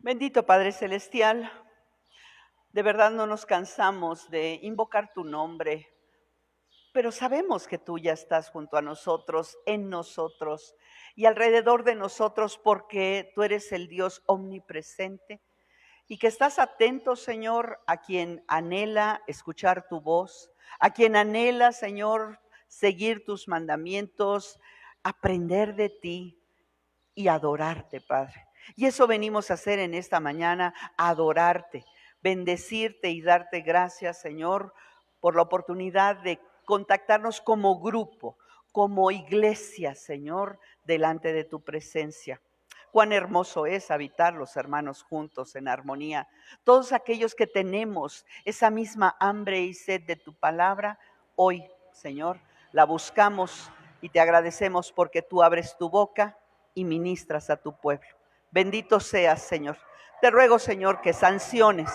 Bendito Padre Celestial, de verdad no nos cansamos de invocar tu nombre, pero sabemos que tú ya estás junto a nosotros, en nosotros y alrededor de nosotros porque tú eres el Dios omnipresente y que estás atento, Señor, a quien anhela escuchar tu voz, a quien anhela, Señor, seguir tus mandamientos, aprender de ti y adorarte, Padre. Y eso venimos a hacer en esta mañana, adorarte, bendecirte y darte gracias, Señor, por la oportunidad de contactarnos como grupo, como iglesia, Señor, delante de tu presencia. Cuán hermoso es habitar los hermanos juntos en armonía. Todos aquellos que tenemos esa misma hambre y sed de tu palabra, hoy, Señor, la buscamos y te agradecemos porque tú abres tu boca y ministras a tu pueblo. Bendito seas, Señor. Te ruego, Señor, que sanciones,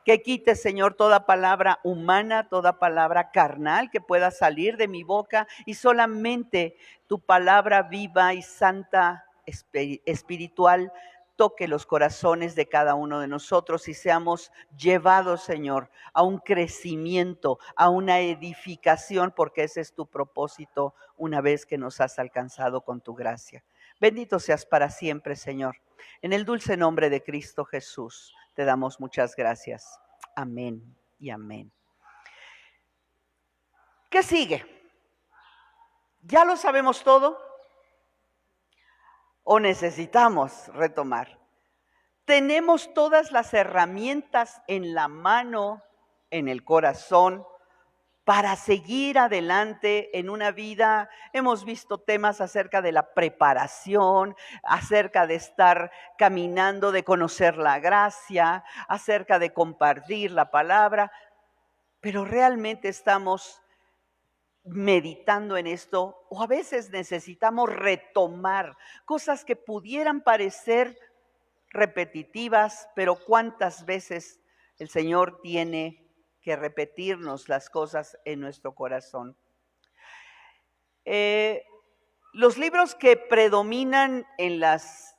que quites, Señor, toda palabra humana, toda palabra carnal que pueda salir de mi boca y solamente tu palabra viva y santa, espiritual, toque los corazones de cada uno de nosotros y seamos llevados, Señor, a un crecimiento, a una edificación, porque ese es tu propósito una vez que nos has alcanzado con tu gracia. Bendito seas para siempre, Señor. En el dulce nombre de Cristo Jesús, te damos muchas gracias. Amén y amén. ¿Qué sigue? ¿Ya lo sabemos todo? ¿O necesitamos retomar? Tenemos todas las herramientas en la mano, en el corazón, para seguir adelante en una vida. Hemos visto temas acerca de la preparación, acerca de estar caminando, de conocer la gracia, acerca de compartir la palabra, pero realmente estamos meditando en esto, o a veces necesitamos retomar cosas que pudieran parecer repetitivas, pero cuántas veces el Señor tiene que repetirnos las cosas en nuestro corazón. Los libros que predominan en las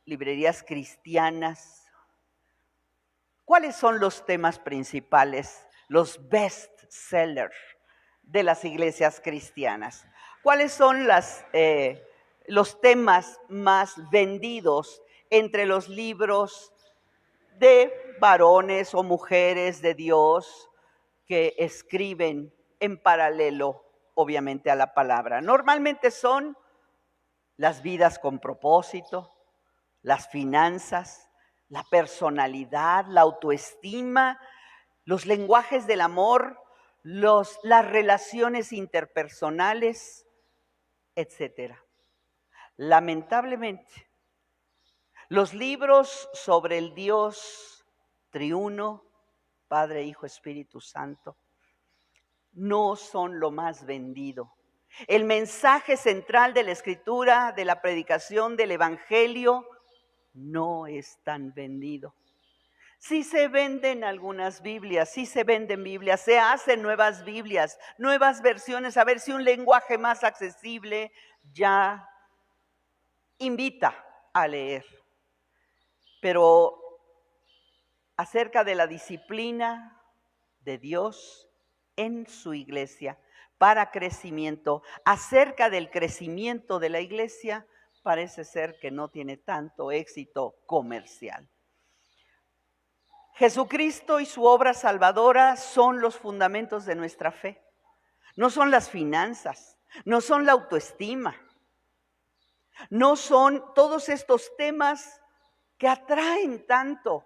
librerías cristianas, ¿cuáles son los temas principales, los best sellers de las iglesias cristianas? ¿Cuáles son los temas más vendidos entre los libros de varones o mujeres de Dios que escriben en paralelo, obviamente, a la palabra? Normalmente son las vidas con propósito, las finanzas, la personalidad, la autoestima, los lenguajes del amor, las relaciones interpersonales, etcétera. Lamentablemente, los libros sobre el Dios triuno, Padre, Hijo, Espíritu Santo, no son lo más vendido. El mensaje central de la Escritura, de la predicación del Evangelio, no es tan vendido. Sí se venden algunas Biblias, sí se venden Biblias, se hacen nuevas Biblias, nuevas versiones, a ver si un lenguaje más accesible ya invita a leer. Pero acerca de la disciplina de Dios en su iglesia para crecimiento, acerca del crecimiento de la iglesia, parece ser que no tiene tanto éxito comercial. Jesucristo y su obra salvadora son los fundamentos de nuestra fe. No son las finanzas, no son la autoestima, no son todos estos temas que atraen tanto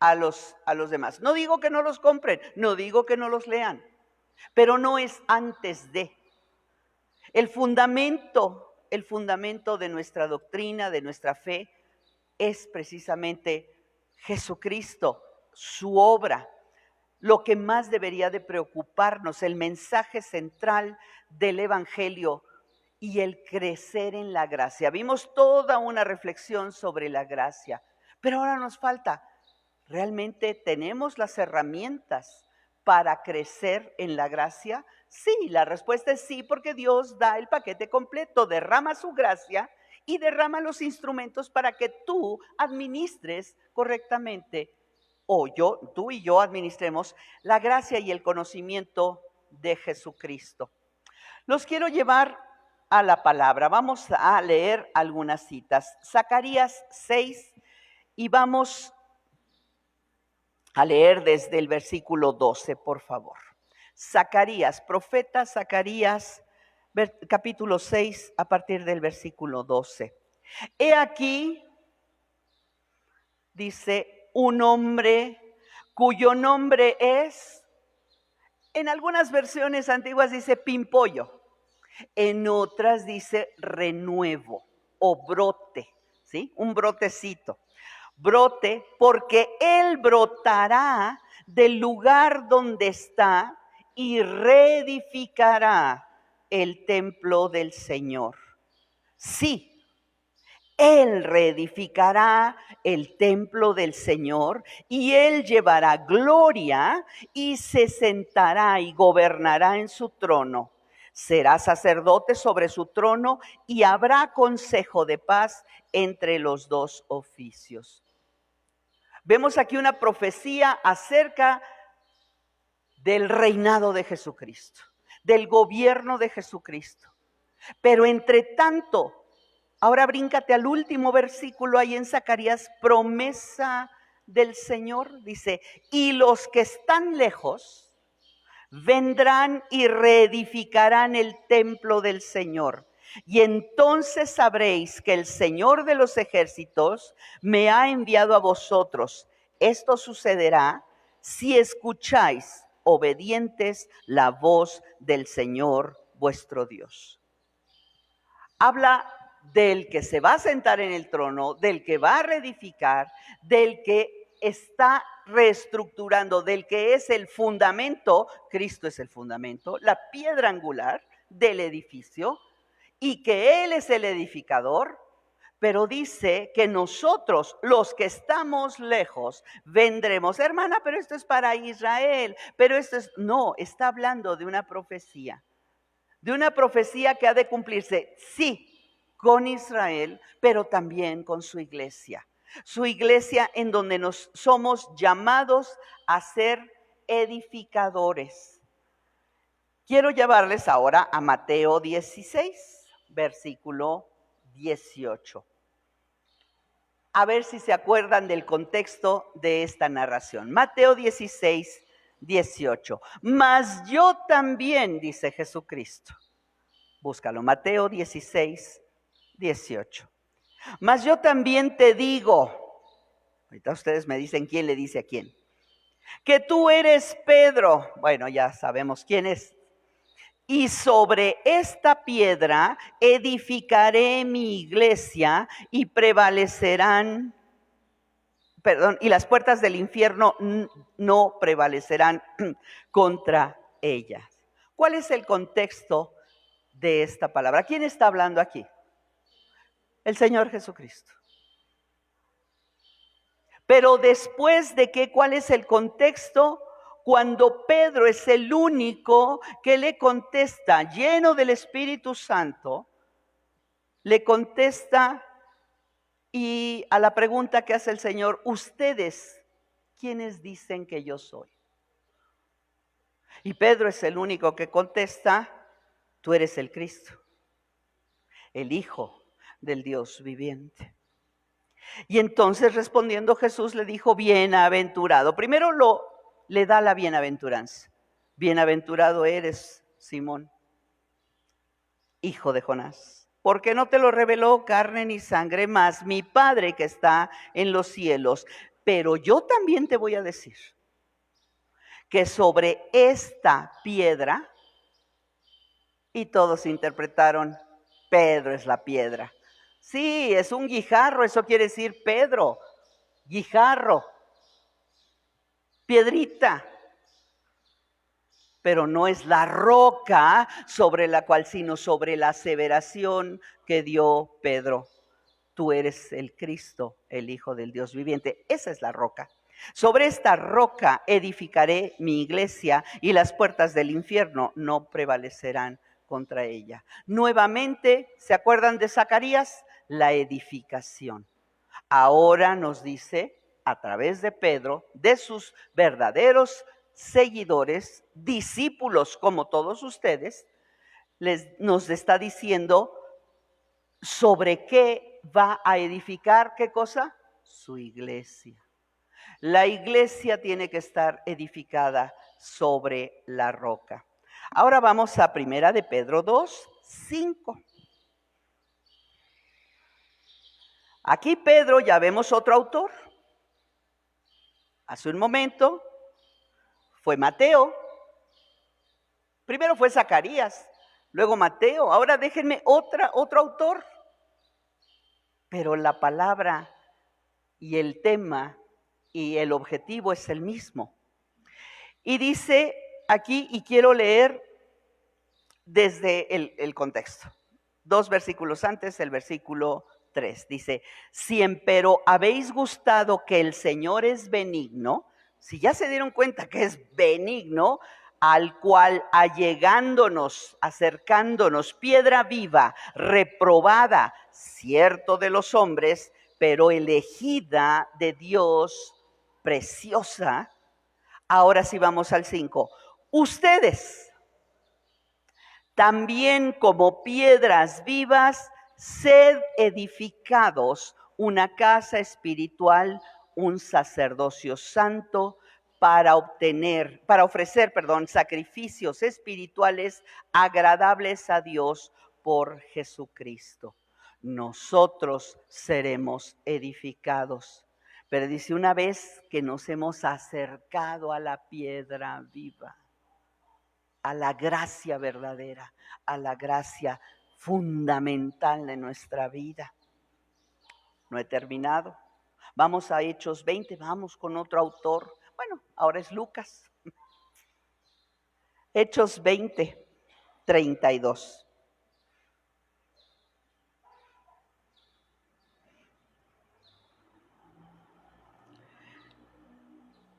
a los demás. No digo que no los compren, no digo que no los lean, pero no es antes de. El fundamento de nuestra doctrina, de nuestra fe, es precisamente Jesucristo, su obra, lo que más debería de preocuparnos, el mensaje central del Evangelio y el crecer en la gracia. Vimos toda una reflexión sobre la gracia, pero ahora nos falta, ¿realmente tenemos las herramientas para crecer en la gracia? Sí, la respuesta es sí, porque Dios da el paquete completo, derrama su gracia y derrama los instrumentos para que tú administres correctamente, tú y yo administremos la gracia y el conocimiento de Jesucristo. Los quiero llevar a la palabra. Vamos a leer algunas citas. Zacarías 6 y vamos a leer desde el versículo 12, por favor. Zacarías, profeta Zacarías, capítulo 6, a partir del versículo 12. He aquí, dice, un hombre cuyo nombre es, en algunas versiones antiguas dice pimpollo, en otras dice renuevo o brote, ¿sí? Un brotecito. Brote, porque él brotará del lugar donde está y reedificará el templo del Señor. Sí, él reedificará el templo del Señor y él llevará gloria y se sentará y gobernará en su trono. Será sacerdote sobre su trono y habrá consejo de paz entre los dos oficios. Vemos aquí una profecía acerca del reinado de Jesucristo, del gobierno de Jesucristo. Pero entre tanto, ahora bríncate al último versículo ahí en Zacarías, promesa del Señor, dice, y los que están lejos vendrán y reedificarán el templo del Señor. Y entonces sabréis que el Señor de los ejércitos me ha enviado a vosotros. Esto sucederá si escucháis obedientes la voz del Señor vuestro Dios. Habla del que se va a sentar en el trono, del que va a reedificar, del que está reestructurando, del que es el fundamento. Cristo es el fundamento, la piedra angular del edificio, y que Él es el edificador, pero dice que nosotros, los que estamos lejos, vendremos. Hermana, pero esto es para Israel, pero esto es... No, está hablando de una profecía que ha de cumplirse, sí, con Israel, pero también con su iglesia en donde nos somos llamados a ser edificadores. Quiero llevarles ahora a Mateo 16, versículo 18. A ver si se acuerdan del contexto de esta narración. Mateo 16, 18. Mas yo también, dice Jesucristo. Búscalo, Mateo 16, 18. Mas yo también te digo, ahorita ustedes me dicen quién le dice a quién, que tú eres Pedro. Bueno, ya sabemos quién es. Y sobre esta piedra edificaré mi iglesia y prevalecerán, y las puertas del infierno no prevalecerán contra ellas. ¿Cuál es el contexto de esta palabra? ¿Quién está hablando aquí? El Señor Jesucristo. Pero después de que, ¿cuál es el contexto? Cuando Pedro es el único que le contesta, lleno del Espíritu Santo, le contesta y a la pregunta que hace el Señor, ¿ustedes quiénes dicen que yo soy? Y Pedro es el único que contesta, tú eres el Cristo, el Hijo del Dios viviente. Y entonces respondiendo Jesús le dijo, bienaventurado. Primero le da la bienaventuranza. Bienaventurado eres, Simón, hijo de Jonás, porque no te lo reveló carne ni sangre, mas mi Padre que está en los cielos. Pero yo también te voy a decir que sobre esta piedra, y todos interpretaron, Pedro es la piedra. Sí, es un guijarro, eso quiere decir Pedro, guijarro, piedrita. Pero no es la roca sobre la cual, sino sobre la aseveración que dio Pedro. Tú eres el Cristo, el Hijo del Dios viviente. Esa es la roca. Sobre esta roca edificaré mi iglesia y las puertas del infierno no prevalecerán contra ella. Nuevamente, ¿se acuerdan de Zacarías? la edificación. Ahora nos dice, a través de Pedro, de sus verdaderos seguidores, discípulos como todos ustedes, nos está diciendo sobre qué va a edificar, ¿qué cosa? Su iglesia. La iglesia tiene que estar edificada sobre la roca. Ahora vamos a 1 de Pedro 2:5. Aquí Pedro, ya vemos otro autor. Hace un momento fue Mateo, primero fue Zacarías, luego Mateo, ahora déjenme otro autor. Pero la palabra y el tema y el objetivo es el mismo. Y dice aquí, y quiero leer desde el contexto, 2 versículos antes, el versículo 3, dice: si empero habéis gustado que el Señor es benigno, si ya se dieron cuenta que es benigno, al cual allegándonos, acercándonos, piedra viva, reprobada, cierto de los hombres, pero elegida de Dios, preciosa. Ahora sí vamos al 5. Ustedes también como piedras vivas, sed edificados una casa espiritual, un sacerdocio santo, para ofrecer, sacrificios espirituales agradables a Dios por Jesucristo. Nosotros seremos edificados. Pero dice, una vez que nos hemos acercado a la piedra viva, a la gracia verdadera, a la gracia fundamental de nuestra vida. No he terminado. Vamos a Hechos 20, vamos con otro autor. Bueno, ahora es Lucas. Hechos 20:32.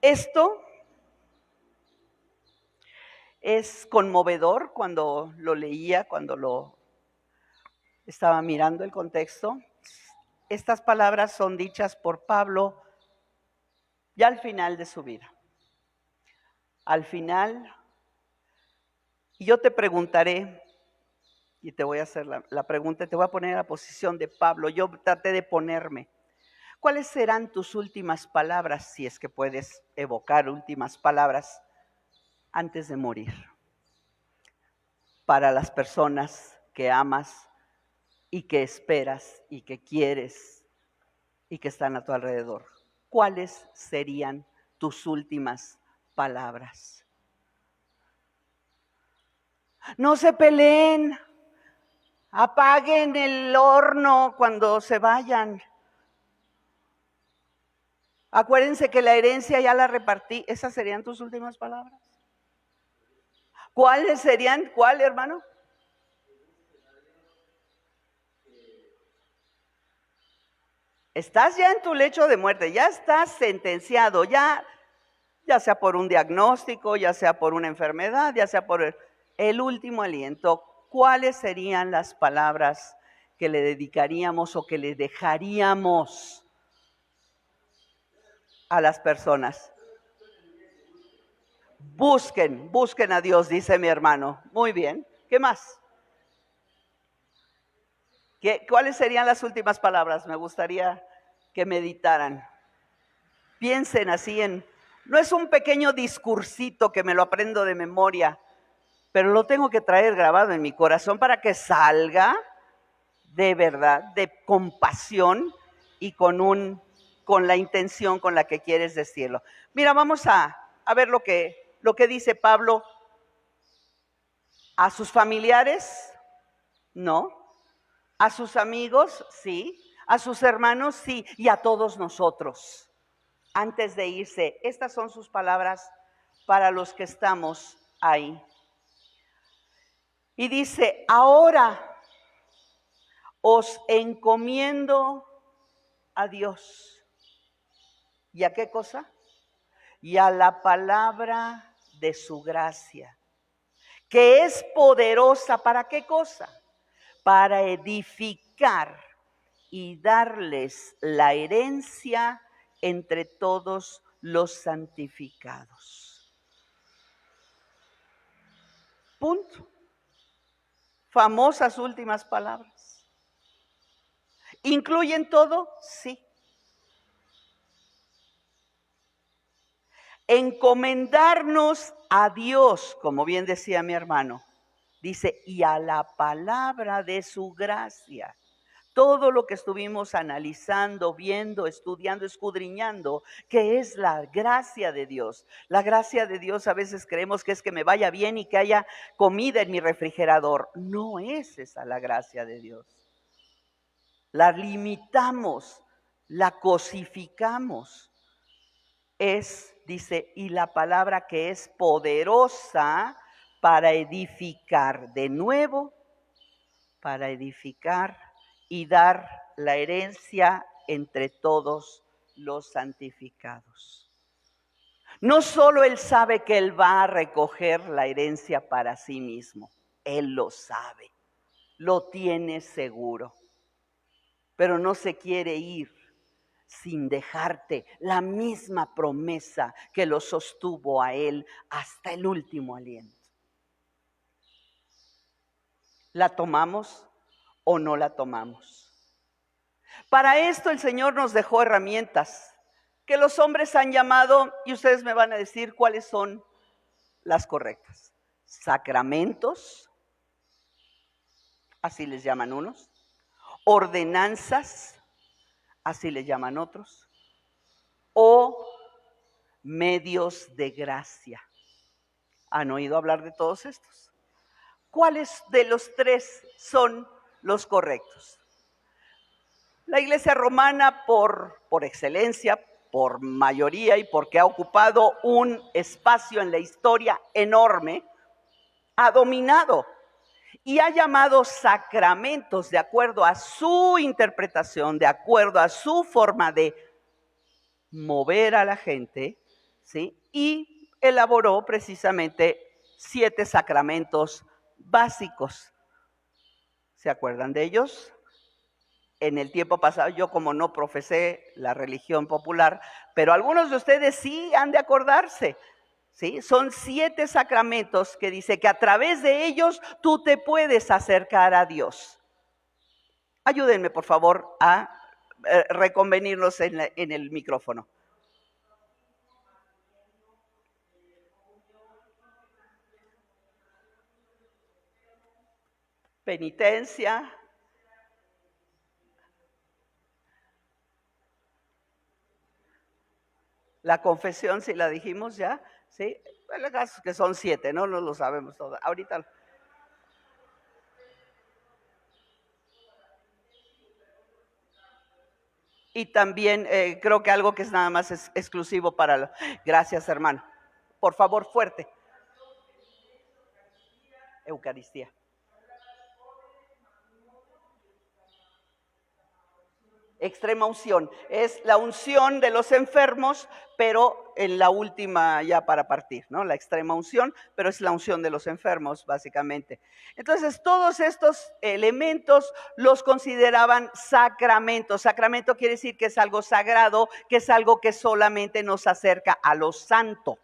Esto es conmovedor cuando lo leía, cuando lo estaba mirando el contexto. Estas palabras son dichas por Pablo ya al final de su vida. Al final, y yo te preguntaré, y te voy a hacer la pregunta, te voy a poner en la posición de Pablo. Yo traté de ponerme. ¿Cuáles serán tus últimas palabras, si es que puedes evocar últimas palabras antes de morir? Para las personas que amas y que esperas y que quieres y que están a tu alrededor. ¿Cuáles serían tus últimas palabras? No se peleen, apaguen el horno cuando se vayan. Acuérdense que la herencia ya la repartí. ¿Esas serían tus últimas palabras? ¿Cuáles serían? ¿Cuál, hermano? Estás ya en tu lecho de muerte, ya estás sentenciado, ya sea por un diagnóstico, ya sea por una enfermedad, ya sea por el último aliento. ¿Cuáles serían las palabras que le dedicaríamos o que le dejaríamos a las personas? Busquen a Dios, dice mi hermano. Muy bien. ¿Qué más? ¿Cuáles serían las últimas palabras? Me gustaría que meditaran. Piensen así no es un pequeño discursito que me lo aprendo de memoria, pero lo tengo que traer grabado en mi corazón para que salga de verdad, de compasión y con la intención con la que quieres decirlo. Mira, vamos a ver lo que dice Pablo. ¿A sus familiares? No. ¿A sus amigos? Sí. ¿A sus hermanos? Sí. Y a todos nosotros. Antes de irse, estas son sus palabras para los que estamos ahí. Y dice, ahora os encomiendo a Dios. ¿Y a qué cosa? Y a la palabra de su gracia, que es poderosa. ¿Para qué cosa? Para edificar y darles la herencia entre todos los santificados. Punto. Famosas últimas palabras. ¿Incluyen todo? Sí. Encomendarnos a Dios, como bien decía mi hermano, dice, y a la palabra de su gracia. Todo lo que estuvimos analizando, viendo, estudiando, escudriñando, que es la gracia de Dios. La gracia de Dios a veces creemos que es que me vaya bien y que haya comida en mi refrigerador. No es esa la gracia de Dios. La limitamos, la cosificamos. Es, dice, y la palabra que es poderosa para edificar de nuevo, para edificar y dar la herencia entre todos los santificados. No solo Él sabe que Él va a recoger la herencia para sí mismo, Él lo sabe, lo tiene seguro, pero no se quiere ir sin dejarte la misma promesa que lo sostuvo a Él hasta el último aliento. ¿La tomamos o no la tomamos? Para esto el Señor nos dejó herramientas que los hombres han llamado, y ustedes me van a decir cuáles son las correctas. Sacramentos, así les llaman unos. Ordenanzas, así les llaman otros. O medios de gracia. ¿Han oído hablar de todos estos? ¿Cuáles de los tres son los correctos? La Iglesia romana, por excelencia, por mayoría y porque ha ocupado un espacio en la historia enorme, ha dominado y ha llamado sacramentos de acuerdo a su interpretación, de acuerdo a su forma de mover a la gente, ¿sí? Y elaboró precisamente 7 sacramentos básicos. ¿Se acuerdan de ellos? En el tiempo pasado, yo como no profesé la religión popular, pero algunos de ustedes sí han de acordarse, ¿sí? Son 7 sacramentos que dice que a través de ellos tú te puedes acercar a Dios. Ayúdenme, por favor, a reconvenirlos en el micrófono. Penitencia. La confesión, si la dijimos ya, ¿sí? El caso es que son 7, ¿no? No lo sabemos todo. Ahorita. Y también creo que algo que es nada más exclusivo para... Gracias, hermano. Por favor, fuerte. Eucaristía. Extrema unción. Es la unción de los enfermos, pero en la última ya para partir, ¿no? La extrema unción, pero es la unción de los enfermos, básicamente. Entonces, todos estos elementos los consideraban sacramentos. Sacramento quiere decir que es algo sagrado, que es algo que solamente nos acerca a lo santo,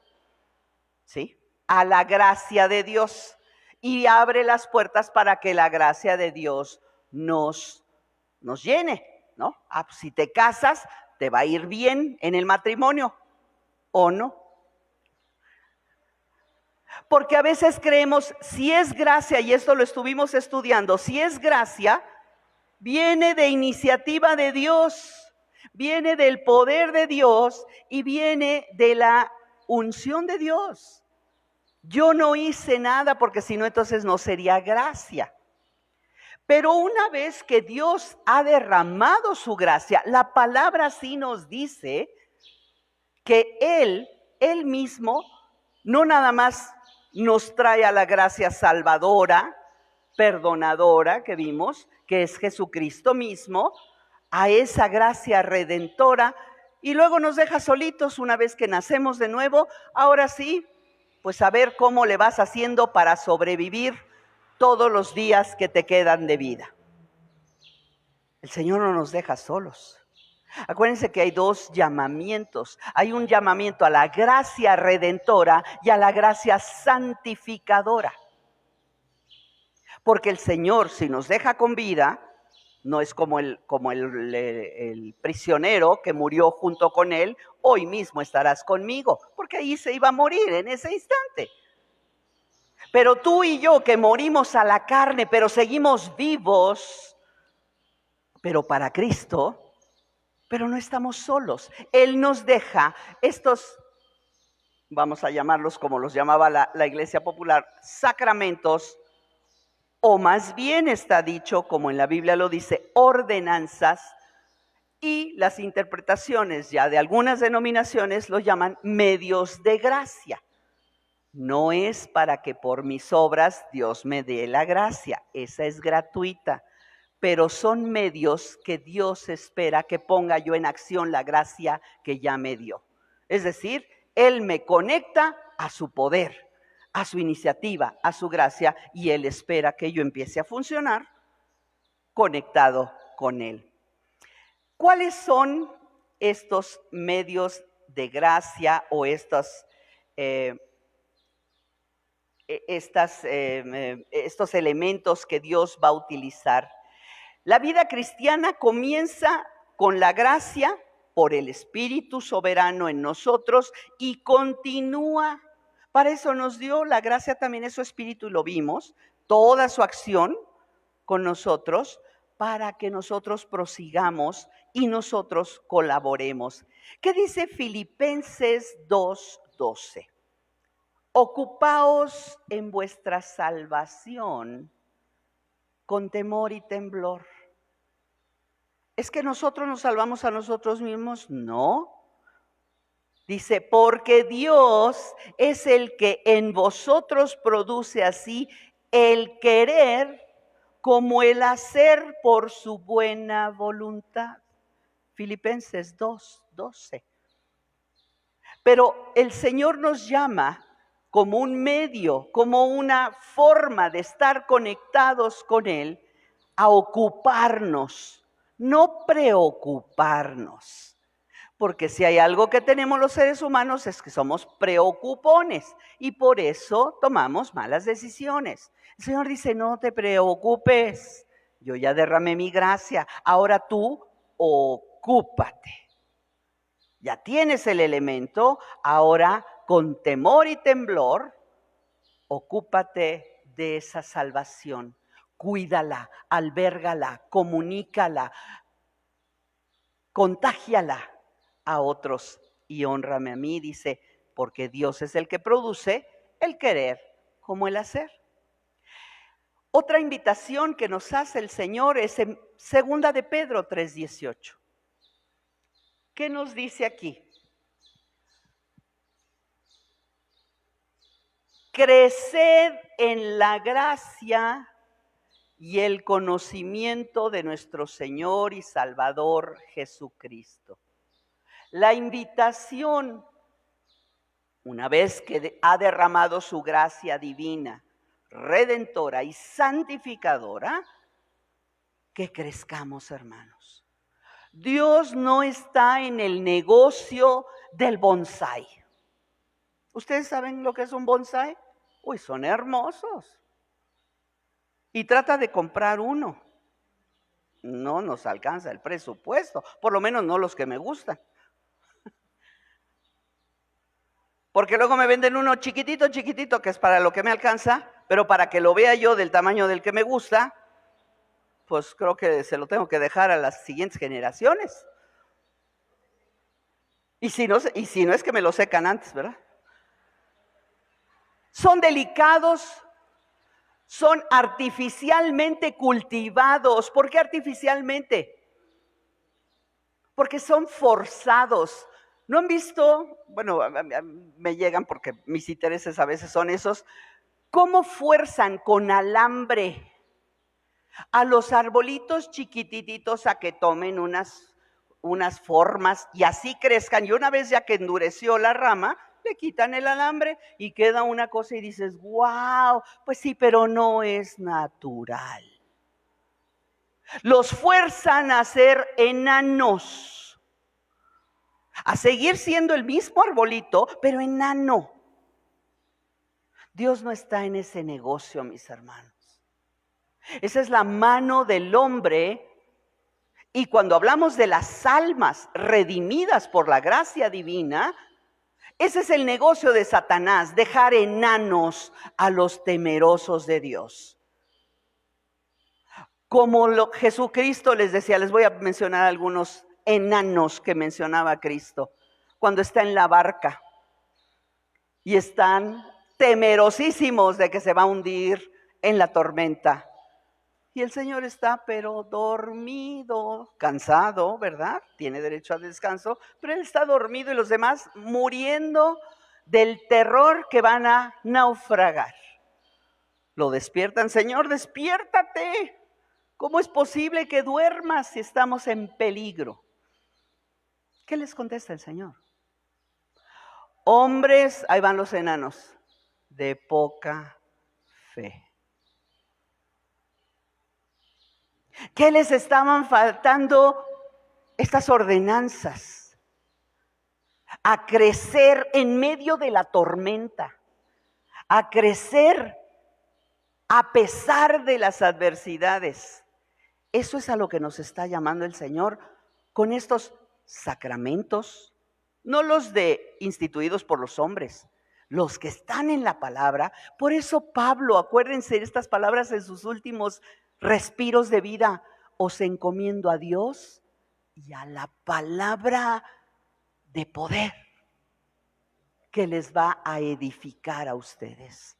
¿sí? A la gracia de Dios. Y abre las puertas para que la gracia de Dios nos llene. ¿No? Si te casas, te va a ir bien en el matrimonio, ¿o no? Porque a veces creemos, si es gracia, y esto lo estuvimos estudiando, si es gracia, viene de iniciativa de Dios, viene del poder de Dios y viene de la unción de Dios. Yo no hice nada porque si no, entonces no sería gracia. Pero una vez que Dios ha derramado su gracia, la palabra sí nos dice que Él mismo, no nada más nos trae a la gracia salvadora, perdonadora que vimos, que es Jesucristo mismo, a esa gracia redentora, y luego nos deja solitos una vez que nacemos de nuevo. Ahora sí, pues a ver cómo le vas haciendo para sobrevivir todos los días que te quedan de vida. El Señor no nos deja solos. Acuérdense que hay dos llamamientos. Hay un llamamiento a la gracia redentora y a la gracia santificadora. Porque el Señor, si nos deja con vida, no es como el prisionero que murió junto con él, hoy mismo estarás conmigo, porque ahí se iba a morir en ese instante. Pero tú y yo que morimos a la carne, pero seguimos vivos, pero para Cristo, pero no estamos solos. Él nos deja estos, vamos a llamarlos como los llamaba la Iglesia Popular, sacramentos, o más bien está dicho, como en la Biblia lo dice, ordenanzas, y las interpretaciones ya de algunas denominaciones lo llaman medios de gracia. No es para que por mis obras Dios me dé la gracia, esa es gratuita, pero son medios que Dios espera que ponga yo en acción la gracia que ya me dio. Es decir, Él me conecta a su poder, a su iniciativa, a su gracia, y Él espera que yo empiece a funcionar conectado con Él. ¿Cuáles son estos medios de gracia o estos elementos que Dios va a utilizar? La vida cristiana comienza con la gracia por el Espíritu soberano en nosotros y continúa. Para eso nos dio la gracia también es su Espíritu y lo vimos, toda su acción con nosotros para que nosotros prosigamos y nosotros colaboremos. ¿Qué dice Filipenses 2:12? Ocupaos en vuestra salvación con temor y temblor. ¿Es que nosotros nos salvamos a nosotros mismos? No. Dice, porque Dios es el que en vosotros produce así el querer como el hacer por su buena voluntad. Filipenses 2:12. Pero el Señor nos llama como un medio, como una forma de estar conectados con Él, a ocuparnos, no preocuparnos. Porque si hay algo que tenemos los seres humanos es que somos preocupones y por eso tomamos malas decisiones. El Señor dice, no te preocupes, yo ya derramé mi gracia, ahora tú ocúpate. Ya tienes el elemento, ahora con temor y temblor, ocúpate de esa salvación. Cuídala, albérgala, comunícala, contágiala a otros y hónrame a mí, dice, porque Dios es el que produce el querer como el hacer. Otra invitación que nos hace el Señor es en 2 de Pedro 3:18. ¿Qué nos dice aquí? Creced en la gracia y el conocimiento de nuestro Señor y Salvador Jesucristo. La invitación, una vez que ha derramado su gracia divina, redentora y santificadora, que crezcamos, hermanos. Dios no está en el negocio del bonsái. ¿Ustedes saben lo que es un bonsái? Uy, son hermosos. Y trata de comprar uno. No nos alcanza el presupuesto, por lo menos no los que me gustan. Porque luego me venden uno chiquitito, chiquitito, que es para lo que me alcanza, pero para que lo vea yo del tamaño del que me gusta, pues creo que se lo tengo que dejar a las siguientes generaciones. Y si no es que me lo secan antes, ¿verdad? Son delicados, son artificialmente cultivados. ¿Por qué artificialmente? Porque son forzados. ¿No han visto? Bueno, me llegan porque mis intereses a veces son esos. ¿Cómo fuerzan con alambre a los arbolitos chiquititos a que tomen unas formas y así crezcan? Y una vez ya que endureció la rama, le quitan el alambre y queda una cosa y dices, wow, pues sí, pero no es natural. Los fuerzan a ser enanos, a seguir siendo el mismo arbolito, pero enano. Dios no está en ese negocio, mis hermanos. Esa es la mano del hombre. Y cuando hablamos de las almas redimidas por la gracia divina, ese es el negocio de Satanás, dejar enanos a los temerosos de Dios. Como Jesucristo les decía, les voy a mencionar algunos enanos que mencionaba Cristo. Cuando está en la barca y están temerosísimos de que se va a hundir en la tormenta. Y el Señor está pero dormido, cansado, ¿verdad? Tiene derecho al descanso, pero Él está dormido y los demás muriendo del terror que van a naufragar. Lo despiertan: Señor, despiértate. ¿Cómo es posible que duermas si estamos en peligro? ¿Qué les contesta el Señor? Hombres, ahí van los enanos, de poca fe. ¿Qué les estaban faltando? Estas ordenanzas. A crecer en medio de la tormenta. A crecer a pesar de las adversidades. Eso es a lo que nos está llamando el Señor con estos sacramentos. No los instituidos por los hombres, los que están en la palabra. Por eso Pablo, acuérdense de estas palabras en sus últimos respiros de vida: os encomiendo a Dios y a la palabra de poder que les va a edificar a ustedes.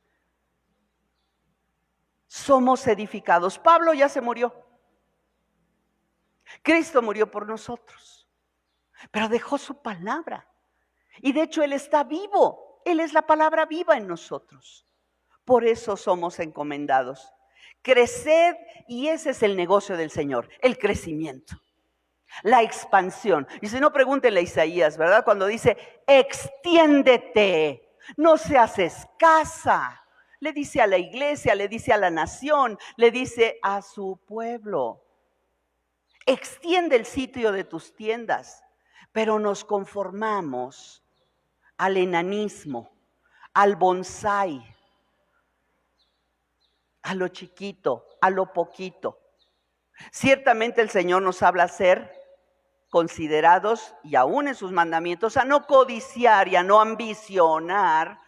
Somos edificados. Pablo ya se murió. Cristo murió por nosotros, pero dejó su palabra. Y de hecho Él está vivo. Él es la palabra viva en nosotros. Por eso somos encomendados. Creced, y ese es el negocio del Señor, el crecimiento, la expansión. Y si no, pregúntenle a Isaías, ¿verdad? Cuando dice: extiéndete, no seas escasa. Le dice a la iglesia, le dice a la nación, le dice a su pueblo: extiende el sitio de tus tiendas. Pero nos conformamos al enanismo, al bonsái, a lo chiquito, a lo poquito. Ciertamente el Señor nos habla a ser considerados, y aún en sus mandamientos, a no codiciar y a no ambicionar.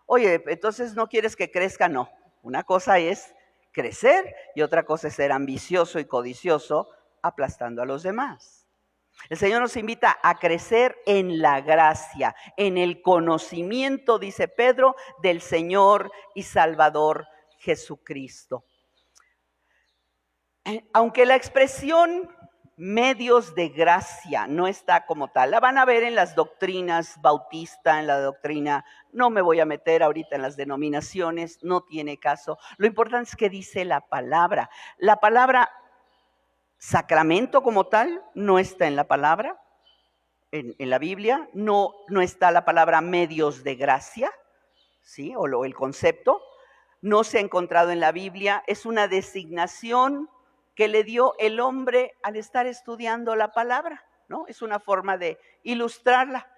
Oye, entonces ¿no quieres que crezca? No. Una cosa es crecer y otra cosa es ser ambicioso y codicioso, aplastando a los demás. El Señor nos invita a crecer en la gracia, en el conocimiento, dice Pedro, del Señor y Salvador Jesucristo. Aunque la expresión medios de gracia no está como tal, la van a ver en las doctrinas bautista, en la doctrina, no me voy a meter ahorita en las denominaciones, no tiene caso. Lo importante es que dice la palabra. La palabra sacramento como tal no está en la palabra, en la Biblia, no está la palabra medios de gracia, ¿sí? O el concepto, no se ha encontrado en la Biblia, es una designación que le dio el hombre al estar estudiando la palabra, ¿no? Es una forma de ilustrarla.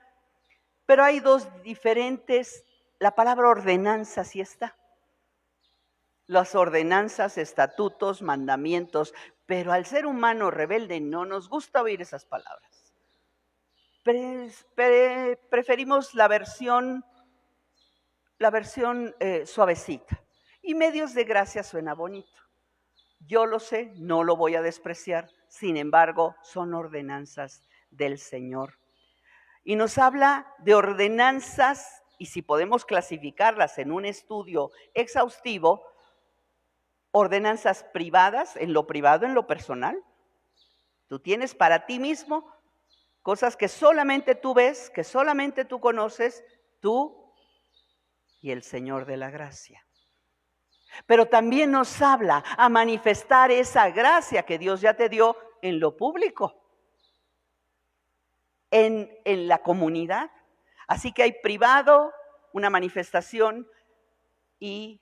Pero hay dos diferentes, la palabra ordenanza sí está. Las ordenanzas, estatutos, mandamientos, pero al ser humano rebelde no nos gusta oír esas palabras. Preferimos la versión suavecita. Y medios de gracia suena bonito. Yo lo sé, no lo voy a despreciar, sin embargo, son ordenanzas del Señor. Y nos habla de ordenanzas, y si podemos clasificarlas en un estudio exhaustivo, ordenanzas privadas, en lo privado, en lo personal. Tú tienes para ti mismo cosas que solamente tú ves, que solamente tú conoces, tú y el Señor de la gracia. Pero también nos habla a manifestar esa gracia que Dios ya te dio en lo público, en la comunidad. Así que hay privado, una manifestación, y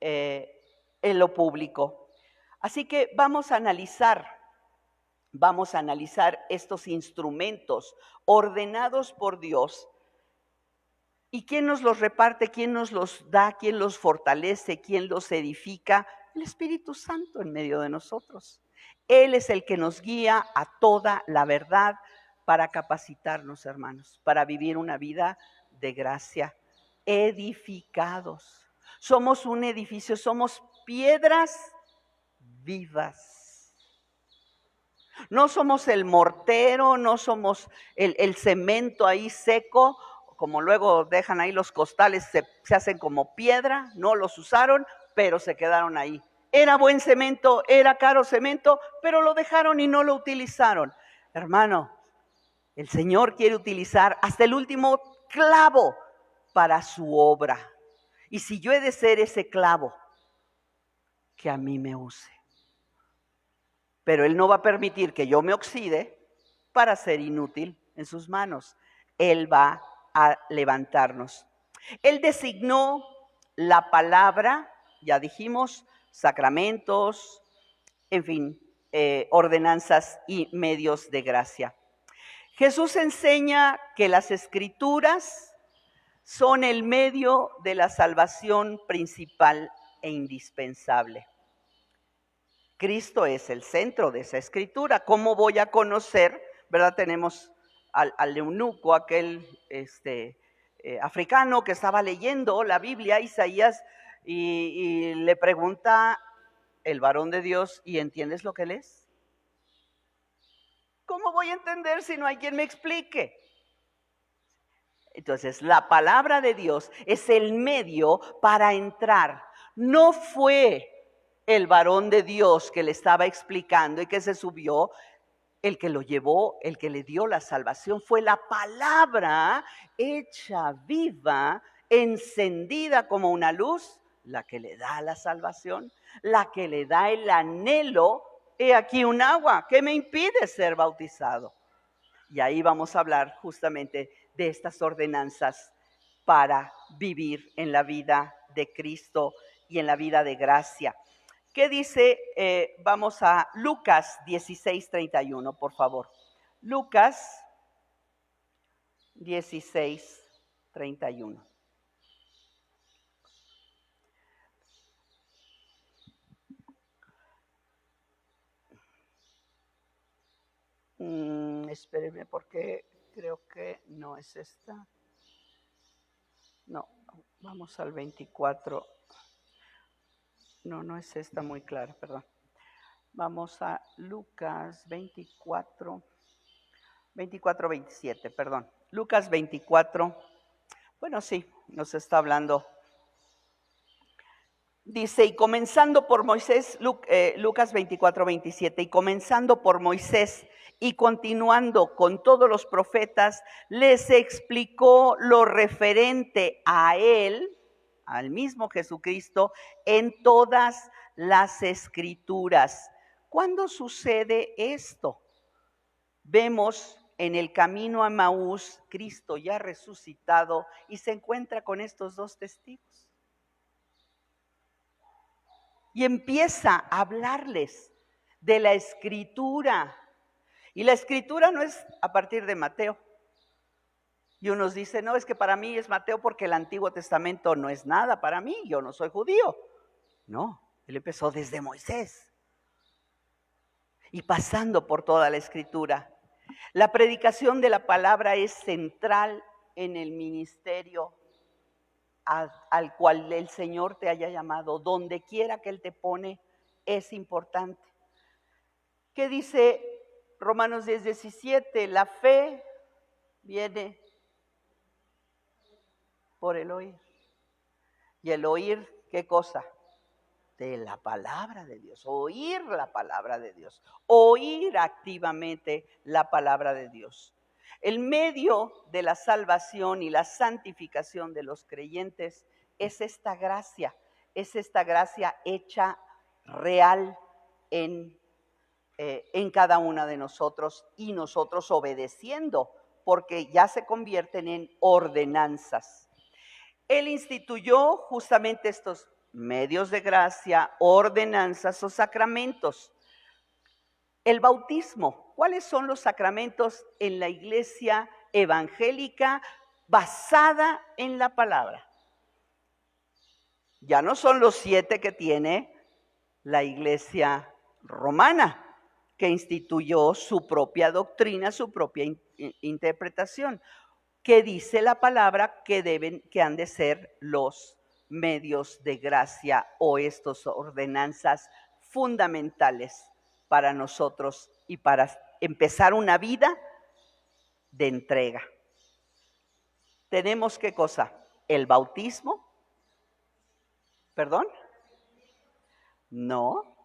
en lo público. Así que vamos a analizar estos instrumentos ordenados por Dios. ¿Y quién nos los reparte? ¿Quién nos los da? ¿Quién los fortalece? ¿Quién los edifica? El Espíritu Santo en medio de nosotros. Él es el que nos guía a toda la verdad para capacitarnos, hermanos, para vivir una vida de gracia, edificados. Somos un edificio, somos piedras vivas. No somos el mortero, no somos el cemento ahí seco, como luego dejan ahí los costales, se hacen como piedra, no los usaron, pero se quedaron ahí. Era buen cemento, era caro cemento, pero lo dejaron y no lo utilizaron. Hermano, el Señor quiere utilizar hasta el último clavo para su obra. Y si yo he de ser ese clavo, que a mí me use. Pero Él no va a permitir que yo me oxide para ser inútil en sus manos. Él va a levantarnos. Él designó la palabra, ya dijimos, sacramentos, en fin, ordenanzas y medios de gracia. Jesús enseña que las Escrituras son el medio de la salvación principal e indispensable. Cristo es el centro de esa escritura. ¿Cómo voy a conocer? ¿Verdad? Tenemos al eunuco, aquel africano que estaba leyendo la Biblia, Isaías, y le pregunta el varón de Dios, ¿y entiendes lo que lees? ¿Cómo voy a entender si no hay quien me explique? Entonces, la palabra de Dios es el medio para entrar. No fue el varón de Dios que le estaba explicando y que se subió, el que lo llevó, el que le dio la salvación, fue la palabra hecha viva, encendida como una luz, la que le da la salvación, la que le da el anhelo. He aquí un agua que me impide ser bautizado. Y ahí vamos a hablar justamente de estas ordenanzas para vivir en la vida de Cristo y en la vida de gracia. ¿Qué dice? Vamos a Lucas 16:31, por favor. Lucas 16:31. Espérenme porque creo que no es esta. No, vamos al 24. No es esta muy clara, perdón. Vamos a Lucas 27, perdón. Lucas 24, bueno, sí, nos está hablando. Dice, y comenzando por Moisés, Lucas 24:27, y comenzando por Moisés y continuando con todos los profetas, les explicó lo referente a él, al mismo Jesucristo, en todas las escrituras. ¿Cuándo sucede esto? Vemos en el camino a Emaús, Cristo ya resucitado y se encuentra con estos dos testigos. Y empieza a hablarles de la escritura. Y la escritura no es a partir de Mateo. Y unos dicen, no, es que para mí es Mateo porque el Antiguo Testamento no es nada para mí, yo no soy judío. No, él empezó desde Moisés. Y pasando por toda la escritura. La predicación de la palabra es central en el ministerio al cual el Señor te haya llamado. Donde quiera que Él te pone, es importante. ¿Qué dice Romanos 10:17? La fe viene por el oír. Y el oír, ¿qué cosa? De la palabra de Dios. Oír la palabra de Dios. Oír activamente la palabra de Dios. El medio de la salvación y la santificación de los creyentes es esta gracia hecha real en cada una de nosotros y nosotros obedeciendo, porque ya se convierten en ordenanzas. Él instituyó justamente estos medios de gracia, ordenanzas o sacramentos. El bautismo. ¿Cuáles son los sacramentos en la iglesia evangélica basada en la palabra? Ya no son los 7 que tiene la iglesia romana, que instituyó su propia doctrina, su propia interpretación, que dice la palabra que han de ser los medios de gracia o estas ordenanzas fundamentales para nosotros y para empezar una vida de entrega. Tenemos ¿qué cosa? El bautismo. ¿Perdón? No.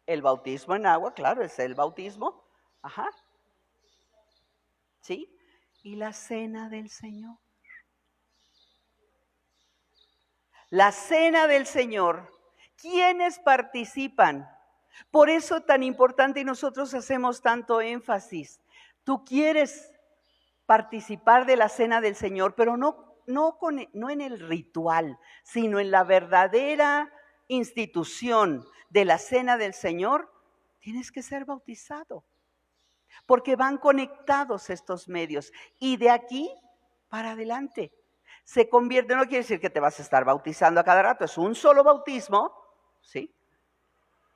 El bautismo en agua, claro, es el bautismo. Ajá. ¿Sí? Y la cena del Señor. La cena del Señor. ¿Quiénes participan? Por eso es tan importante y nosotros hacemos tanto énfasis. Tú quieres participar de la cena del Señor, pero no en el ritual, sino en la verdadera institución de la cena del Señor, tienes que ser bautizado. Porque van conectados estos medios y de aquí para adelante se convierte, no quiere decir que te vas a estar bautizando a cada rato, es un solo bautismo, ¿sí?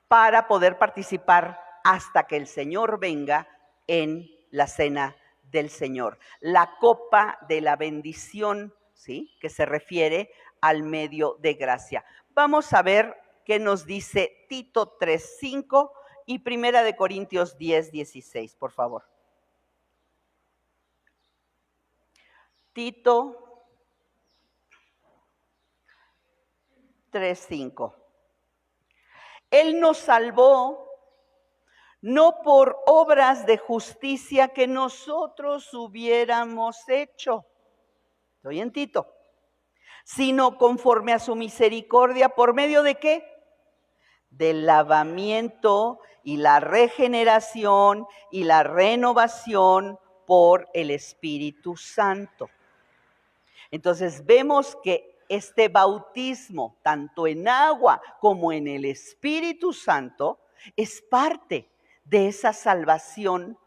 Para poder participar hasta que el Señor venga en la cena del Señor. La copa de la bendición, ¿sí? Que se refiere al medio de gracia. Vamos a ver qué nos dice Tito 3:5 y Primera de Corintios 10:16, por favor. Tito 3:5. Él nos salvó no por obras de justicia que nosotros hubiéramos hecho, estoy en Tito, sino conforme a su misericordia, ¿por medio de qué? Del lavamiento y la regeneración y la renovación por el Espíritu Santo. Entonces vemos que este bautismo, tanto en agua como en el Espíritu Santo, es parte de esa salvación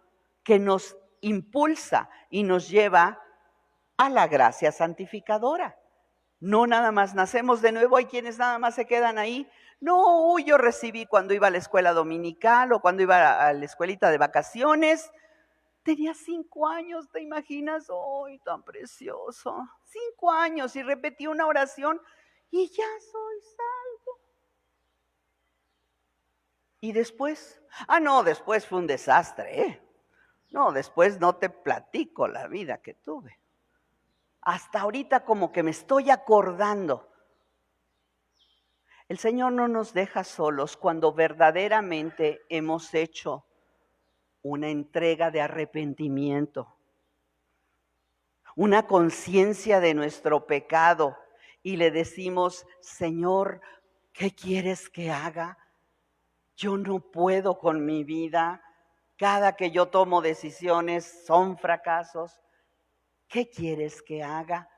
que nos impulsa y nos lleva a la gracia santificadora. No nada más nacemos de nuevo, hay quienes nada más se quedan ahí. No, yo recibí cuando iba a la escuela dominical o cuando iba a la escuelita de vacaciones. Tenía 5 años, ¿te imaginas? ¡Ay, tan precioso! 5 años y repetí una oración y ya soy salvo. ¿Y después? No, después fue un desastre, ¿eh? No, después no te platico la vida que tuve. Hasta ahorita como que me estoy acordando. El Señor no nos deja solos cuando verdaderamente hemos hecho una entrega de arrepentimiento, una conciencia de nuestro pecado y le decimos, Señor, ¿qué quieres que haga? Yo no puedo con mi vida. Cada que yo tomo decisiones son fracasos. ¿Qué quieres que haga?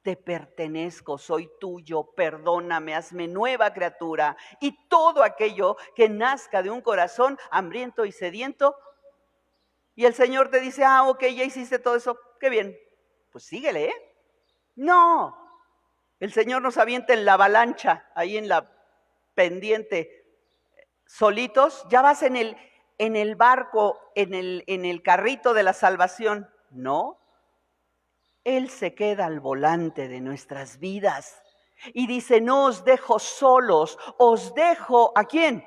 Te pertenezco, soy tuyo, perdóname, hazme nueva criatura. Y todo aquello que nazca de un corazón hambriento y sediento. Y el Señor te dice, ok, ya hiciste todo eso, qué bien. Pues síguele, ¿eh? No, el Señor nos avienta en la avalancha, ahí en la pendiente, solitos. Ya vas en el barco, en el carrito de la salvación. No, Él se queda al volante de nuestras vidas y dice, no os dejo solos, os dejo, ¿a quién?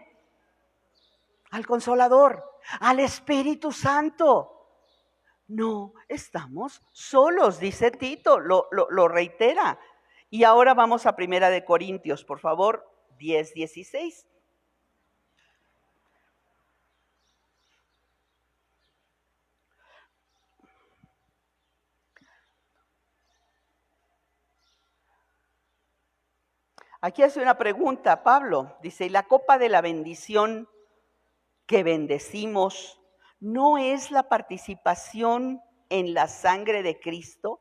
Al Consolador, al Espíritu Santo. No estamos solos, dice Tito, lo reitera. Y ahora vamos a Primera de Corintios, por favor, 10:16. Aquí hace una pregunta Pablo, dice, ¿y la copa de la bendición que bendecimos no es la participación en la sangre de Cristo?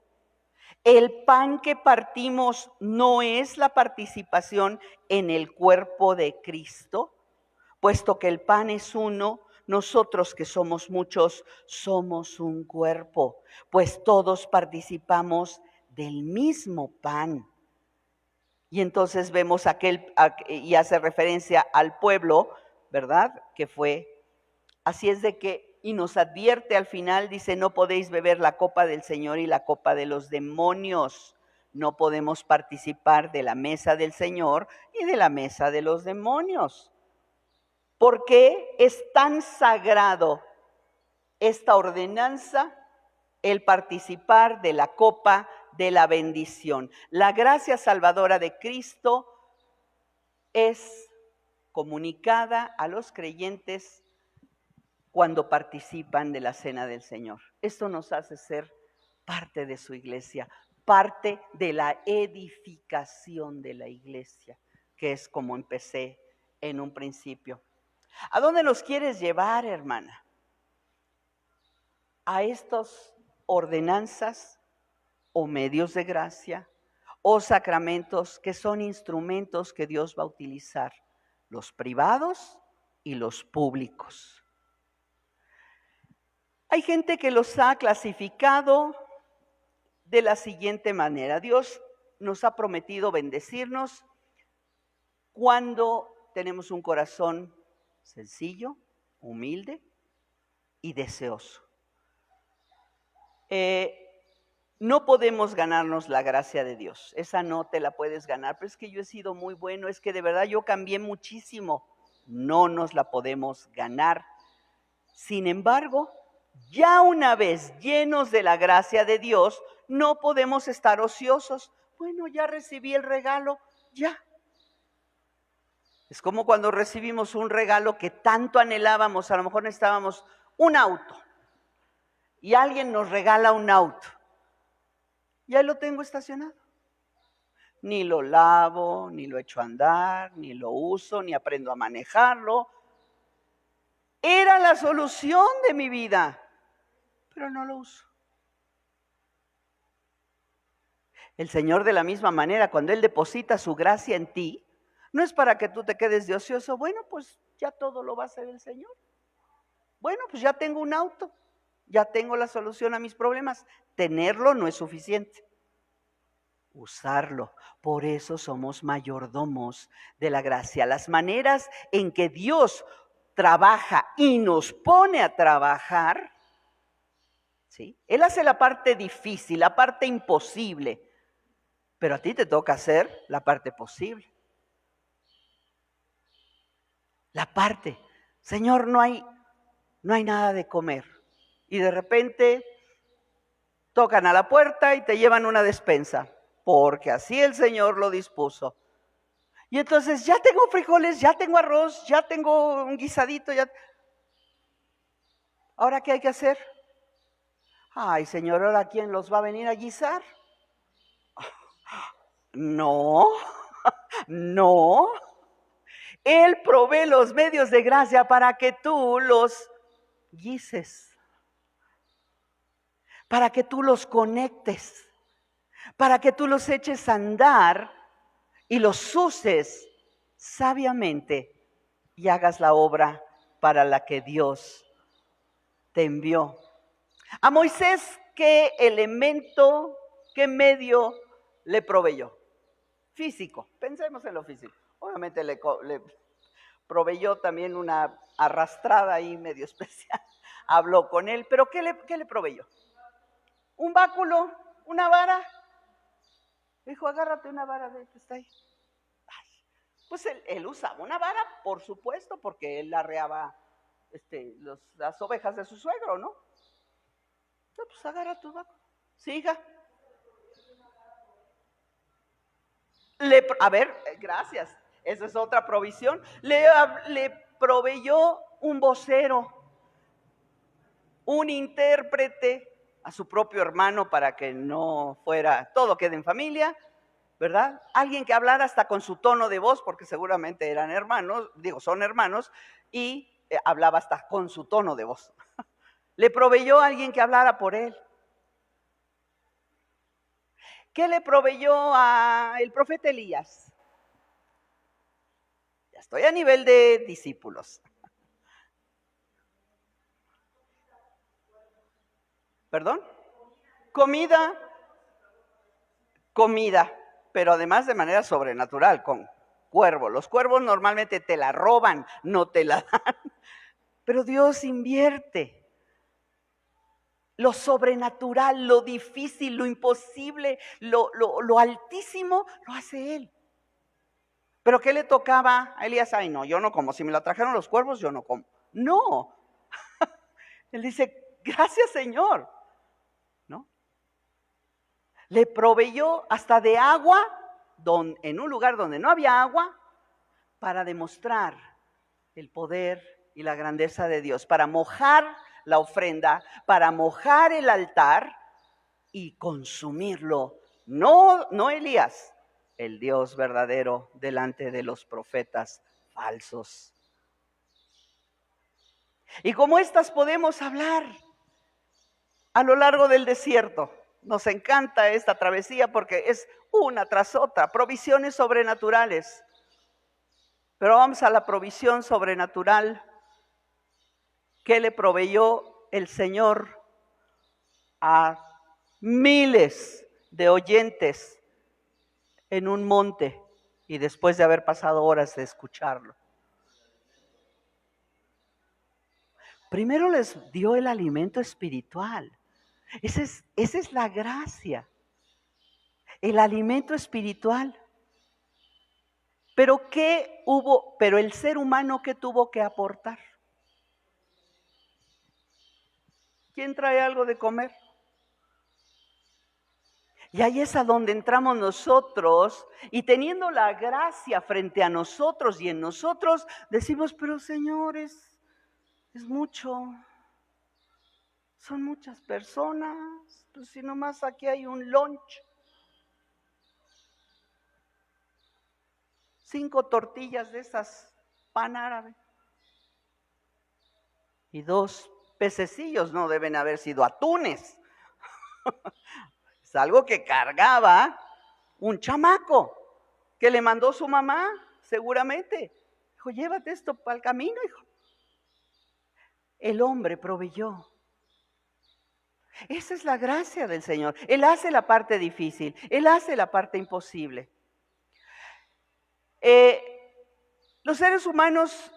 El pan que partimos no es la participación en el cuerpo de Cristo, puesto que el pan es uno, nosotros que somos muchos somos un cuerpo, pues todos participamos del mismo pan. Y entonces vemos y hace referencia al pueblo, ¿verdad? Que fue. Así es de que, y nos advierte al final, dice, no podéis beber la copa del Señor y la copa de los demonios. No podemos participar de la mesa del Señor y de la mesa de los demonios. ¿Por qué es tan sagrado esta ordenanza? El participar de la copa de la bendición. La gracia salvadora de Cristo es comunicada a los creyentes cuando participan de la cena del Señor. Esto nos hace ser parte de su iglesia, parte de la edificación de la iglesia, que es como empecé en un principio. ¿A dónde nos quieres llevar, hermana? A estas ordenanzas o medios de gracia o sacramentos que son instrumentos que Dios va a utilizar, los privados y los públicos. Hay gente que los ha clasificado de la siguiente manera. Dios nos ha prometido bendecirnos cuando tenemos un corazón sencillo, humilde y deseoso. No podemos ganarnos la gracia de Dios. Esa no te la puedes ganar, pero es que yo he sido muy bueno, es que de verdad yo cambié muchísimo. No nos la podemos ganar. Sin embargo, ya una vez llenos de la gracia de Dios, no podemos estar ociosos. Bueno, ya recibí el regalo, ya. Es como cuando recibimos un regalo que tanto anhelábamos, a lo mejor necesitábamos un auto, y alguien nos regala un auto. Ya lo tengo estacionado. Ni lo lavo, ni lo echo a andar, ni lo uso, ni aprendo a manejarlo. Era la solución de mi vida, pero no lo uso. El Señor, de la misma manera, cuando Él deposita su gracia en ti, no es para que tú te quedes de ocioso. Bueno, pues ya todo lo va a hacer el Señor. Bueno, pues ya tengo un auto, ya tengo la solución a mis problemas. Tenerlo no es suficiente. Usarlo. Por eso somos mayordomos de la gracia. Las maneras en que Dios trabaja y nos pone a trabajar, ¿sí? Él hace la parte difícil, la parte imposible, pero a ti te toca hacer la parte posible. La parte, Señor, no hay nada de comer. Y de repente tocan a la puerta y te llevan una despensa, porque así el Señor lo dispuso. Y entonces ya tengo frijoles, ya tengo arroz, ya tengo un guisadito, ya. ¿Ahora qué hay que hacer? Ay, Señor, ¿ahora quién los va a venir a guisar? No, no. Él provee los medios de gracia para que tú los guises, para que tú los conectes, para que tú los eches a andar y los uses sabiamente y hagas la obra para la que Dios te envió. A Moisés, ¿qué elemento, qué medio le proveyó? Físico, pensemos en lo físico. Obviamente le proveyó también una arrastrada ahí medio especial. Habló con él, pero ¿qué le proveyó? Un báculo, una vara. Dijo, agárrate una vara de que está ahí. Ay, pues él usaba una vara, por supuesto, porque él arreaba las ovejas de su suegro, ¿no? No, pues agarra tu báculo. Sí, hija. A ver, gracias. Esa es otra provisión. Le proveyó un vocero, un intérprete a su propio hermano para que no fuera, todo quede en familia, ¿verdad? Alguien que hablara hasta con su tono de voz, porque seguramente eran hermanos, son hermanos, y hablaba hasta con su tono de voz. Le proveyó a alguien que hablara por él. ¿Qué le proveyó al profeta Elías? Ya estoy a nivel de discípulos. ¿Perdón? Comida, pero además de manera sobrenatural, con cuervo. Los cuervos normalmente te la roban, no te la dan. Pero Dios invierte. Lo sobrenatural, lo difícil, lo imposible, lo altísimo, lo hace Él. ¿Pero qué le tocaba a Elías? Ay, no, yo no como. Si me la trajeron los cuervos, yo no como. No. Él dice, gracias, Señor. ¿No? Le proveyó hasta de agua, en un lugar donde no había agua, para demostrar el poder y la grandeza de Dios, para mojar la ofrenda, para mojar el altar y consumirlo. No Elías, el Dios verdadero delante de los profetas falsos. Y como estas podemos hablar a lo largo del desierto. Nos encanta esta travesía porque es una tras otra, provisiones sobrenaturales. Pero vamos a la provisión sobrenatural que le proveyó el Señor a miles de oyentes en un monte y después de haber pasado horas de escucharlo. Primero les dio el alimento espiritual. Esa es la gracia, el alimento espiritual. Pero pero el ser humano, ¿qué tuvo que aportar? ¿Quién trae algo de comer? Y ahí es a donde entramos nosotros, y teniendo la gracia frente a nosotros y en nosotros, decimos, pero Señor, es mucho, son muchas personas, pues si nomás aquí hay un lunch, 5 tortillas de esas, pan árabe, y 2 pececillos, no deben haber sido atunes. Es algo que cargaba un chamaco que le mandó su mamá, seguramente. Dijo, llévate esto para el camino, hijo. El hombre proveyó. Esa es la gracia del Señor. Él hace la parte difícil, Él hace la parte imposible. Los seres humanos,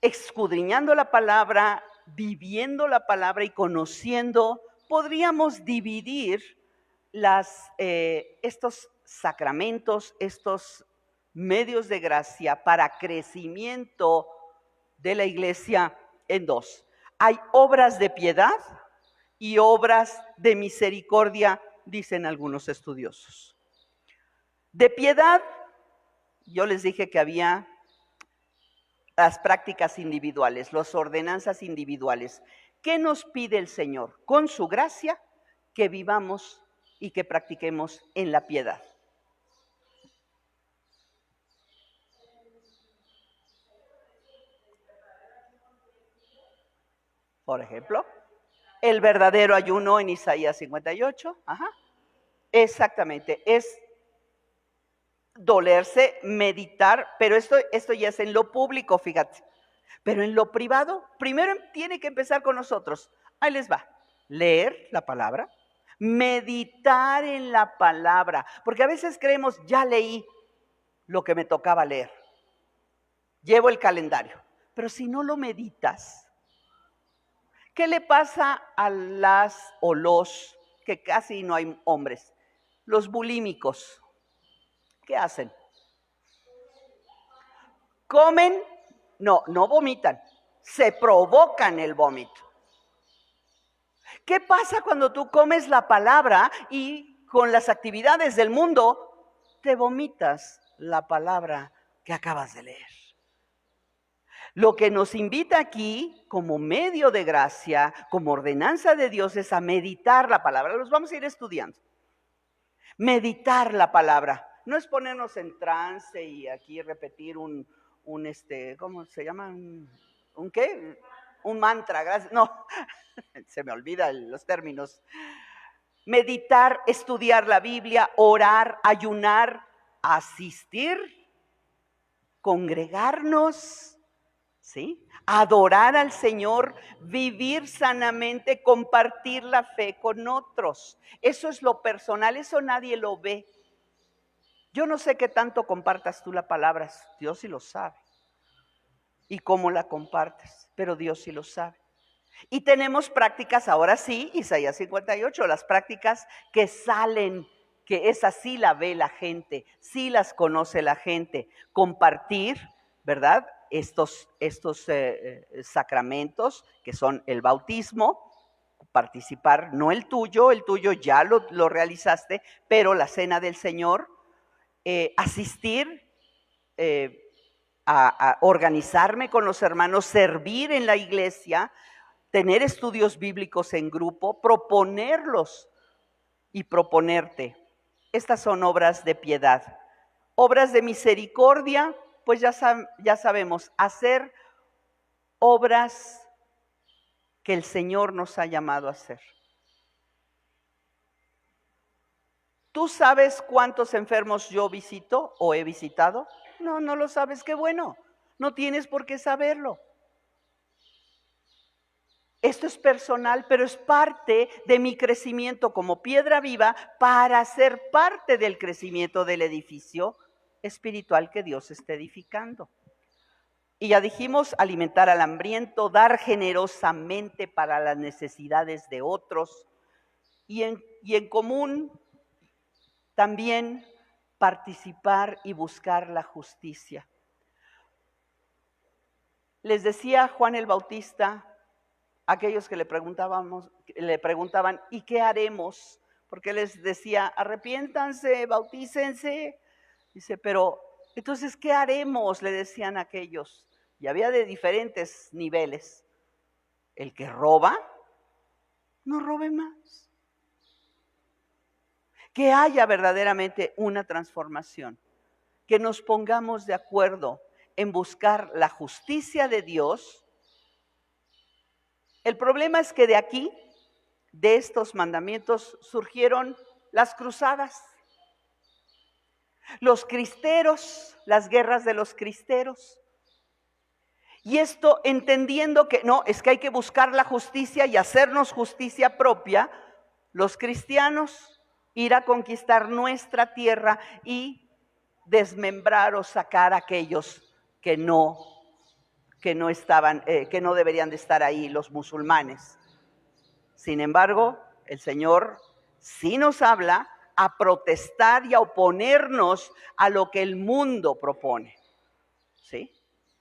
escudriñando la palabra, viviendo la palabra y conociendo, podríamos dividir estos sacramentos, estos medios de gracia para crecimiento de la iglesia en 2. Hay obras de piedad y obras de misericordia, dicen algunos estudiosos. De piedad, yo les dije que había las prácticas individuales, las ordenanzas individuales. ¿Qué nos pide el Señor? Con su gracia, que vivamos y que practiquemos en la piedad. Por ejemplo, el verdadero ayuno en Isaías 58. Ajá. Exactamente, es dolerse, meditar, pero esto ya es en lo público, fíjate. Pero en lo privado, primero tiene que empezar con nosotros. Ahí les va. Leer la palabra, meditar en la palabra, porque a veces creemos, ya leí lo que me tocaba leer. Llevo el calendario, pero si no lo meditas, ¿qué le pasa a las o los, que casi no hay hombres, los bulímicos? ¿Qué hacen? Comen, no vomitan, se provocan el vómito. ¿Qué pasa cuando tú comes la palabra y con las actividades del mundo te vomitas la palabra que acabas de leer? Lo que nos invita aquí como medio de gracia, como ordenanza de Dios, es a meditar la palabra. Los vamos a ir estudiando. Meditar la palabra. No es ponernos en trance y aquí repetir ¿cómo se llama? ¿Un qué? Un mantra, gracias. No, se me olvidan los términos. meditar, estudiar la Biblia, orar, ayunar, asistir, congregarnos, ¿sí? Adorar al Señor, vivir sanamente, compartir la fe con otros. Eso es lo personal, eso nadie lo ve. Yo no sé qué tanto compartas tú la palabra, Dios sí lo sabe. Y cómo la compartes, pero Dios sí lo sabe. Y tenemos prácticas, ahora sí, Isaías 58, las prácticas que salen, que esa sí la ve la gente, sí las conoce la gente. Compartir, ¿verdad? Estos sacramentos que son el bautismo, participar, no el tuyo ya lo realizaste, pero la cena del Señor, asistir, a organizarme con los hermanos, servir en la iglesia, tener estudios bíblicos en grupo, proponerlos y proponerte. Estas son obras de piedad. Obras de misericordia, pues ya sabemos, hacer obras que el Señor nos ha llamado a hacer. ¿Tú sabes cuántos enfermos yo visito o he visitado? No, no lo sabes, qué bueno. No tienes por qué saberlo. Esto es personal, pero es parte de mi crecimiento como piedra viva para ser parte del crecimiento del edificio espiritual que Dios está edificando. Y ya dijimos, alimentar al hambriento, dar generosamente para las necesidades de otros y en común también participar y buscar la justicia. Les decía Juan el Bautista, aquellos que le preguntaban, ¿y qué haremos? Porque les decía, arrepiéntanse, bautícense. Dice, pero entonces, ¿qué haremos? Le decían aquellos. Y había de diferentes niveles. El que roba, no robe más. Que haya verdaderamente una transformación. Que nos pongamos de acuerdo en buscar la justicia de Dios. El problema es que de aquí, de estos mandamientos, surgieron las cruzadas, los cristeros, las guerras de los cristeros. Y esto entendiendo que no, es que hay que buscar la justicia y hacernos justicia propia, los cristianos, ir a conquistar nuestra tierra y desmembrar o sacar a aquellos que no estaban, que no deberían de estar ahí, los musulmanes. Sin embargo, el Señor sí nos habla a protestar y a oponernos a lo que el mundo propone, ¿sí?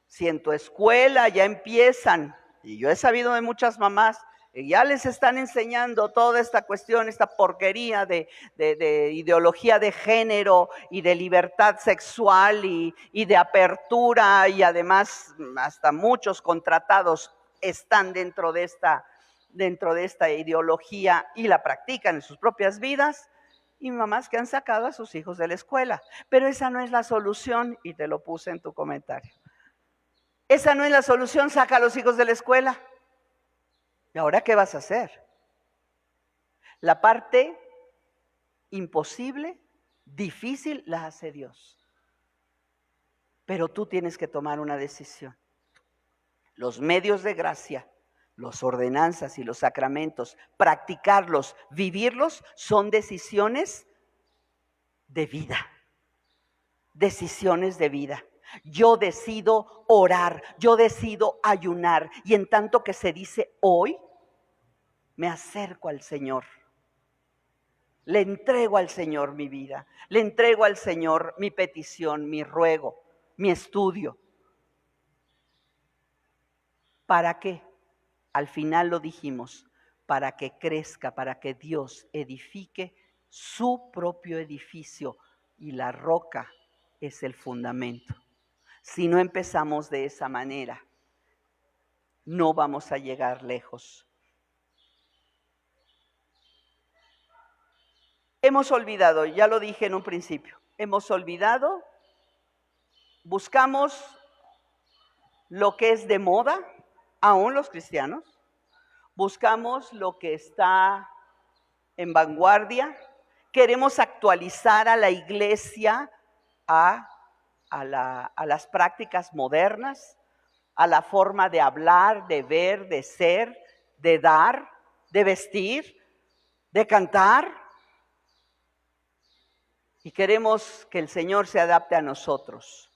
Si en tu escuela ya empiezan, y yo he sabido de muchas mamás, ya les están enseñando toda esta cuestión, esta porquería de ideología de género y de libertad sexual y de apertura, y además hasta muchos contratados están dentro de esta ideología y la practican en sus propias vidas, y mamás que han sacado a sus hijos de la escuela. Pero esa no es la solución, y te lo puse en tu comentario. Esa no es la solución, saca a los hijos de la escuela. ¿Y ahora qué vas a hacer? La parte imposible, difícil, la hace Dios. Pero tú tienes que tomar una decisión. Los medios de gracia, las ordenanzas y los sacramentos, practicarlos, vivirlos, son decisiones de vida. Decisiones de vida. Yo decido orar, yo decido ayunar, y en tanto que se dice hoy, me acerco al Señor. Le entrego al Señor mi vida, le entrego al Señor mi petición, mi ruego, mi estudio. ¿Para qué? Al final lo dijimos, para que crezca, para que Dios edifique su propio edificio, y la roca es el fundamento. Si no empezamos de esa manera, no vamos a llegar lejos. Hemos olvidado, ya lo dije en un principio, hemos olvidado, buscamos lo que es de moda, aún los cristianos, buscamos lo que está en vanguardia. Queremos actualizar a la iglesia a las prácticas modernas, a la forma de hablar, de ver, de ser, de dar, de vestir, de cantar. Y queremos que el Señor se adapte a nosotros.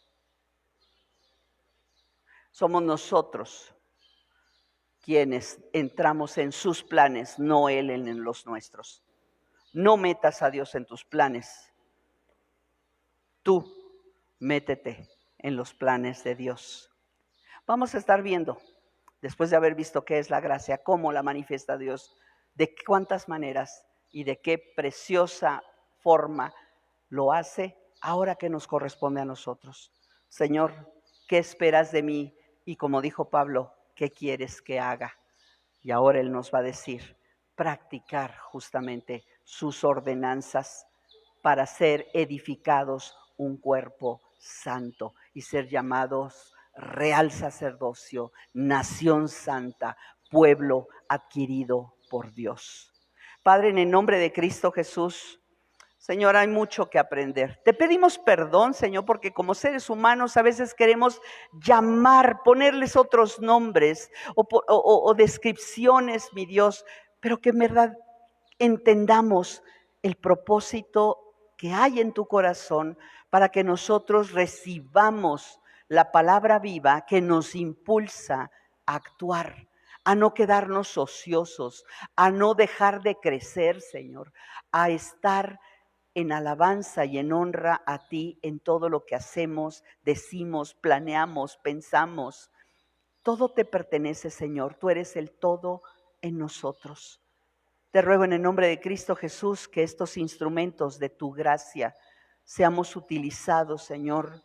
Somos nosotros quienes entramos en sus planes, no Él en los nuestros. No metas a Dios en tus planes. Tú métete en los planes de Dios. Vamos a estar viendo, después de haber visto qué es la gracia, cómo la manifiesta Dios, de cuántas maneras y de qué preciosa forma lo hace, ahora que nos corresponde a nosotros. Señor, ¿qué esperas de mí? Y como dijo Pablo, ¿qué quieres que haga? Y ahora Él nos va a decir, practicar justamente sus ordenanzas para ser edificados un cuerpo santo y ser llamados real sacerdocio, nación santa, pueblo adquirido por Dios. Padre, en el nombre de Cristo Jesús, Señor, hay mucho que aprender. Te pedimos perdón, Señor, porque como seres humanos a veces queremos llamar, ponerles otros nombres o descripciones, mi Dios, pero que en verdad entendamos el propósito que hay en tu corazón para que nosotros recibamos la palabra viva que nos impulsa a actuar, a no quedarnos ociosos, a no dejar de crecer, Señor, a estar en alabanza y en honra a ti en todo lo que hacemos, decimos, planeamos, pensamos. Todo te pertenece, Señor. Tú eres el todo en nosotros. Te ruego en el nombre de Cristo Jesús que estos instrumentos de tu gracia seamos utilizados, Señor,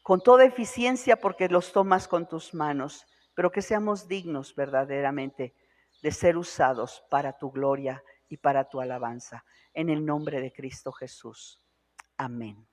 con toda eficiencia porque los tomas con tus manos, pero que seamos dignos verdaderamente de ser usados para tu gloria y para tu alabanza. En el nombre de Cristo Jesús. Amén.